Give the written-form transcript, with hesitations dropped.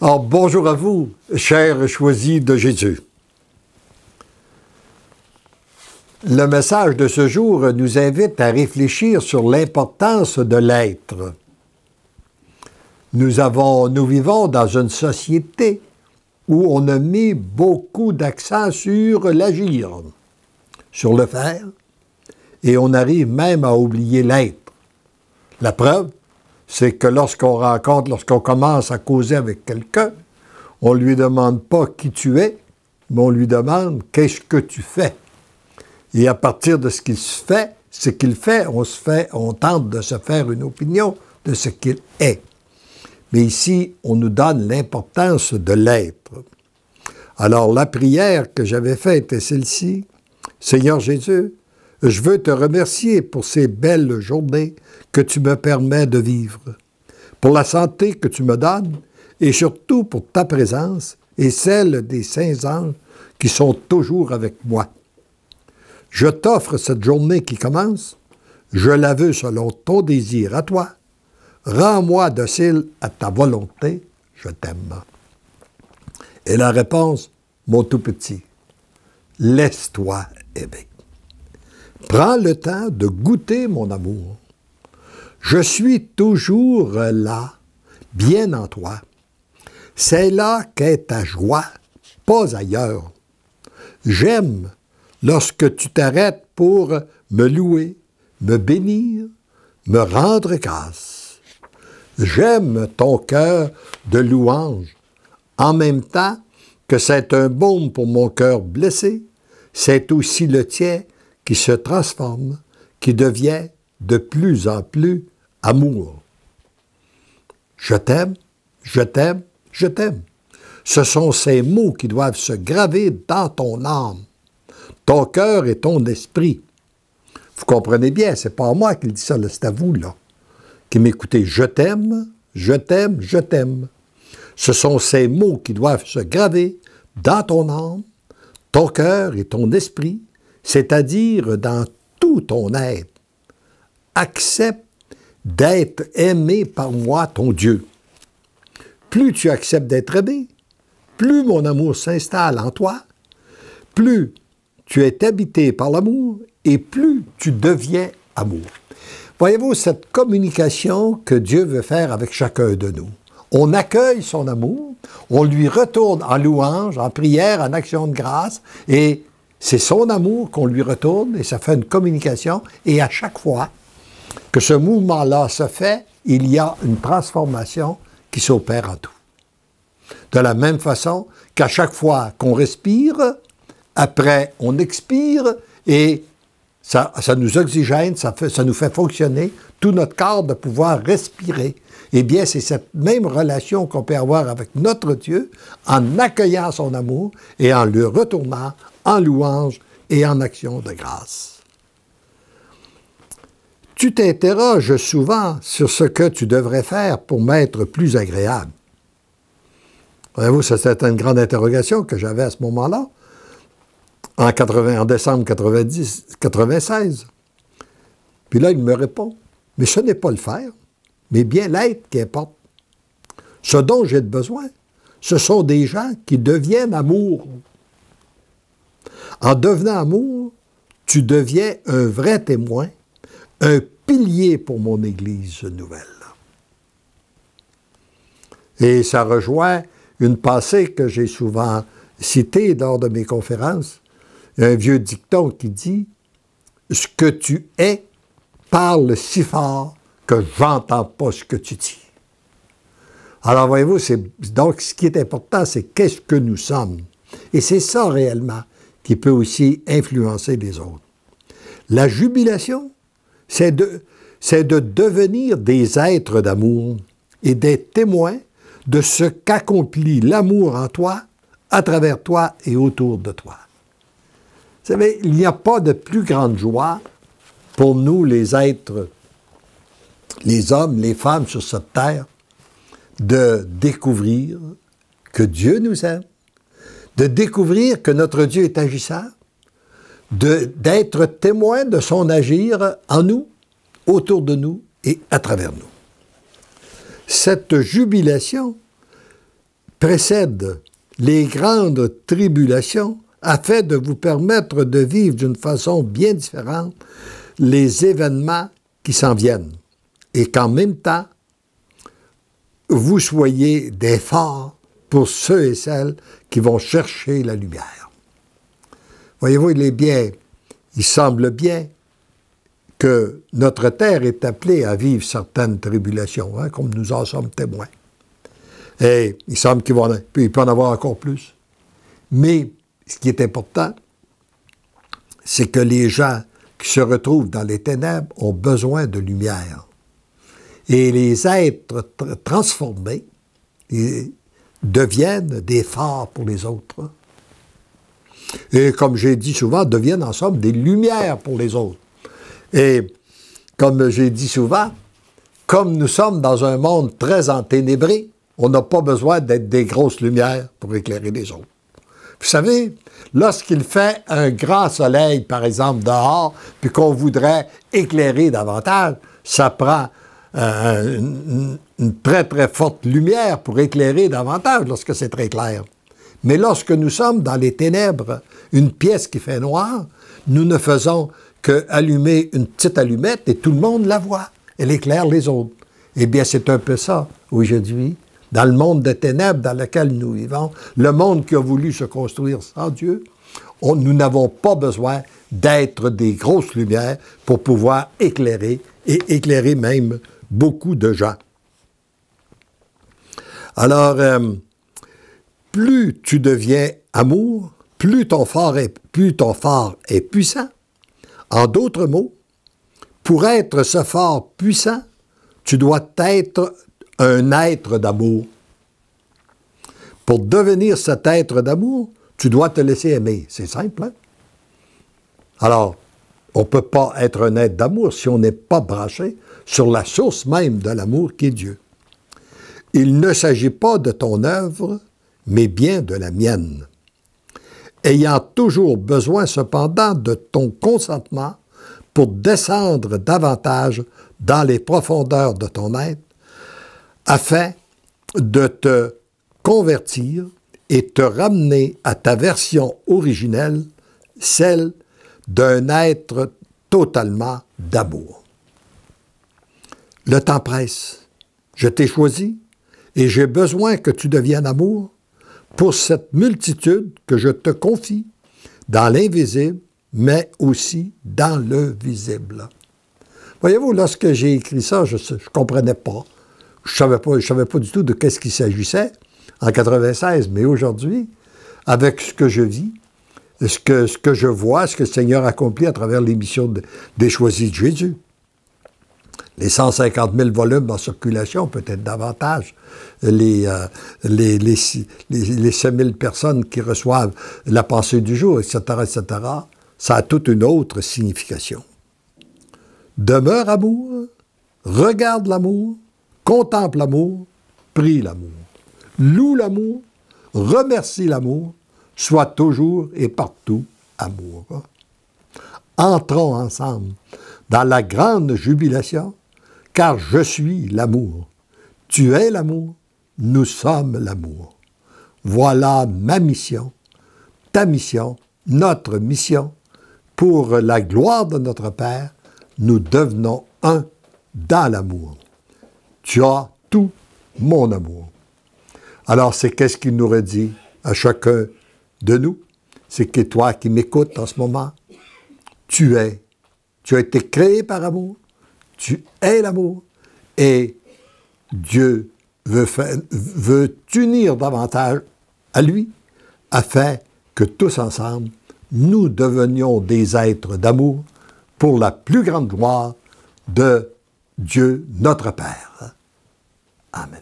Alors, bonjour à vous, chers choisis de Jésus. Le message de ce jour nous invite à réfléchir sur l'importance de l'être. Nous vivons dans une société où on a mis beaucoup d'accent sur l'agir, sur le faire, et on arrive même à oublier l'être. La preuve, c'est que lorsqu'on commence à causer avec quelqu'un, on ne lui demande pas qui tu es, mais on lui demande qu'est-ce que tu fais. Et à partir de ce qu'il fait, on tente de se faire une opinion de ce qu'il est. Mais ici, on nous donne l'importance de l'être. Alors, la prière que j'avais faite est celle-ci. Seigneur Jésus, je veux te remercier pour ces belles journées que tu me permets de vivre, pour la santé que tu me donnes et surtout pour ta présence et celle des saints anges qui sont toujours avec moi. Je t'offre cette journée qui commence, je la veux selon ton désir à toi. Rends-moi docile à ta volonté, je t'aime. Et la réponse, mon tout petit, laisse-toi aimer. Prends le temps de goûter mon amour. Je suis toujours là, bien en toi. C'est là qu'est ta joie, pas ailleurs. J'aime lorsque tu t'arrêtes pour me louer, me bénir, me rendre grâce. J'aime ton cœur de louange. En même temps que c'est un baume pour mon cœur blessé, c'est aussi le tien qui se transforme, qui devient de plus en plus amour. Je t'aime, je t'aime, je t'aime. Ce sont ces mots qui doivent se graver dans ton âme, ton cœur et ton esprit. Vous comprenez bien, c'est pas moi qui le dis ça, c'est à vous, là, qui m'écoutez. Je t'aime, je t'aime, je t'aime. Ce sont ces mots qui doivent se graver dans ton âme, ton cœur et ton esprit, c'est-à-dire dans tout ton être. Accepte d'être aimé par moi, ton Dieu. Plus tu acceptes d'être aimé, plus mon amour s'installe en toi, plus tu es habité par l'amour et plus tu deviens amour. Voyez-vous, cette communication que Dieu veut faire avec chacun de nous. On accueille son amour, on lui retourne en louange, en prière, en action de grâce, et c'est son amour qu'on lui retourne, et ça fait une communication, et à chaque fois que ce mouvement-là se fait, il y a une transformation qui s'opère en tout. De la même façon qu'à chaque fois qu'on respire, après on expire, et ça nous oxygène, ça nous fait fonctionner tout notre corps de pouvoir respirer. Eh bien, c'est cette même relation qu'on peut avoir avec notre Dieu en accueillant son amour et en le retournant en louange et en action de grâce. Tu t'interroges souvent sur ce que tu devrais faire pour m'être plus agréable. Voyez-vous, c'était une grande interrogation que j'avais à ce moment-là, en décembre 96. Puis là, il me répond, mais ce n'est pas le faire, mais bien l'être qui importe. Ce dont j'ai besoin, ce sont des gens qui deviennent amour. En devenant amour, tu deviens un vrai témoin, un pilier pour mon Église nouvelle. Et ça rejoint une pensée que j'ai souvent citée lors de mes conférences. Il y a un vieux dicton qui dit « Ce que tu es parle si fort que j'entends pas ce que tu dis. » Alors, voyez-vous, donc ce qui est important, c'est qu'est-ce que nous sommes. Et c'est ça réellement qui peut aussi influencer les autres. La jubilation, c'est de devenir des êtres d'amour et d'être témoins de ce qu'accomplit l'amour en toi, à travers toi et autour de toi. Vous savez, il n'y a pas de plus grande joie pour nous, les êtres, les hommes, les femmes sur cette terre, de découvrir que Dieu nous aime, de découvrir que notre Dieu est agissant, d'être témoin de son agir en nous, autour de nous et à travers nous. Cette jubilation précèdent les grandes tribulations afin de vous permettre de vivre d'une façon bien différente les événements qui s'en viennent et qu'en même temps, vous soyez des phares pour ceux et celles qui vont chercher la lumière. Voyez-vous, il semble bien que notre terre est appelée à vivre certaines tribulations, hein, comme nous en sommes témoins. Et il semble qu'il peut en avoir encore plus. Mais ce qui est important, c'est que les gens qui se retrouvent dans les ténèbres ont besoin de lumière. Et les êtres transformés deviennent des phares pour les autres. Et comme j'ai dit souvent, deviennent en somme des lumières pour les autres. Et comme j'ai dit souvent, comme nous sommes dans un monde très enténébré, on n'a pas besoin d'être des grosses lumières pour éclairer les autres. Vous savez, lorsqu'il fait un grand soleil, par exemple, dehors, puis qu'on voudrait éclairer davantage, ça prend une très, très forte lumière pour éclairer davantage lorsque c'est très clair. Mais lorsque nous sommes dans les ténèbres, une pièce qui fait noir, nous ne faisons qu'allumer une petite allumette et tout le monde la voit. Elle éclaire les autres. Eh bien, c'est un peu ça, aujourd'hui, dans le monde de ténèbres dans lequel nous vivons, le monde qui a voulu se construire sans Dieu, nous n'avons pas besoin d'être des grosses lumières pour pouvoir éclairer, et éclairer même beaucoup de gens. Alors, plus tu deviens amour, plus ton phare est puissant. En d'autres mots, pour être ce phare puissant, tu dois être un être d'amour. Pour devenir cet être d'amour, tu dois te laisser aimer. C'est simple, hein? Alors, on ne peut pas être un être d'amour si on n'est pas branché sur la source même de l'amour qui est Dieu. Il ne s'agit pas de ton œuvre, mais bien de la mienne. Ayant toujours besoin cependant de ton consentement pour descendre davantage dans les profondeurs de ton être, afin de te convertir et te ramener à ta version originelle, celle d'un être totalement d'amour. Le temps presse. Je t'ai choisi et j'ai besoin que tu deviennes amour pour cette multitude que je te confie dans l'invisible, mais aussi dans le visible. Voyez-vous, lorsque j'ai écrit ça, je ne comprenais pas. Je ne savais pas du tout de qu'est-ce qu'il s'agissait en 96, mais aujourd'hui, avec ce que je vis, ce que je vois, ce que le Seigneur accomplit à travers l'émission des Choisis de Jésus. Les 150 000 volumes en circulation, peut-être davantage, les 5 000 personnes qui reçoivent la pensée du jour, etc., ça a toute une autre signification. Demeure amour, regarde l'amour, contemple l'amour, prie l'amour, loue l'amour, remercie l'amour, sois toujours et partout amour. Entrons ensemble dans la grande jubilation, car je suis l'amour. Tu es l'amour, nous sommes l'amour. Voilà ma mission, ta mission, notre mission. Pour la gloire de notre Père, nous devenons un dans l'amour. Tu as tout mon amour. Alors, c'est qu'est-ce qu'il nous redit à chacun de nous? C'est que toi qui m'écoutes en ce moment, tu as été créé par amour, tu es l'amour, et Dieu veut t'unir davantage à lui, afin que tous ensemble, nous devenions des êtres d'amour pour la plus grande gloire de Dieu notre Père. Amen.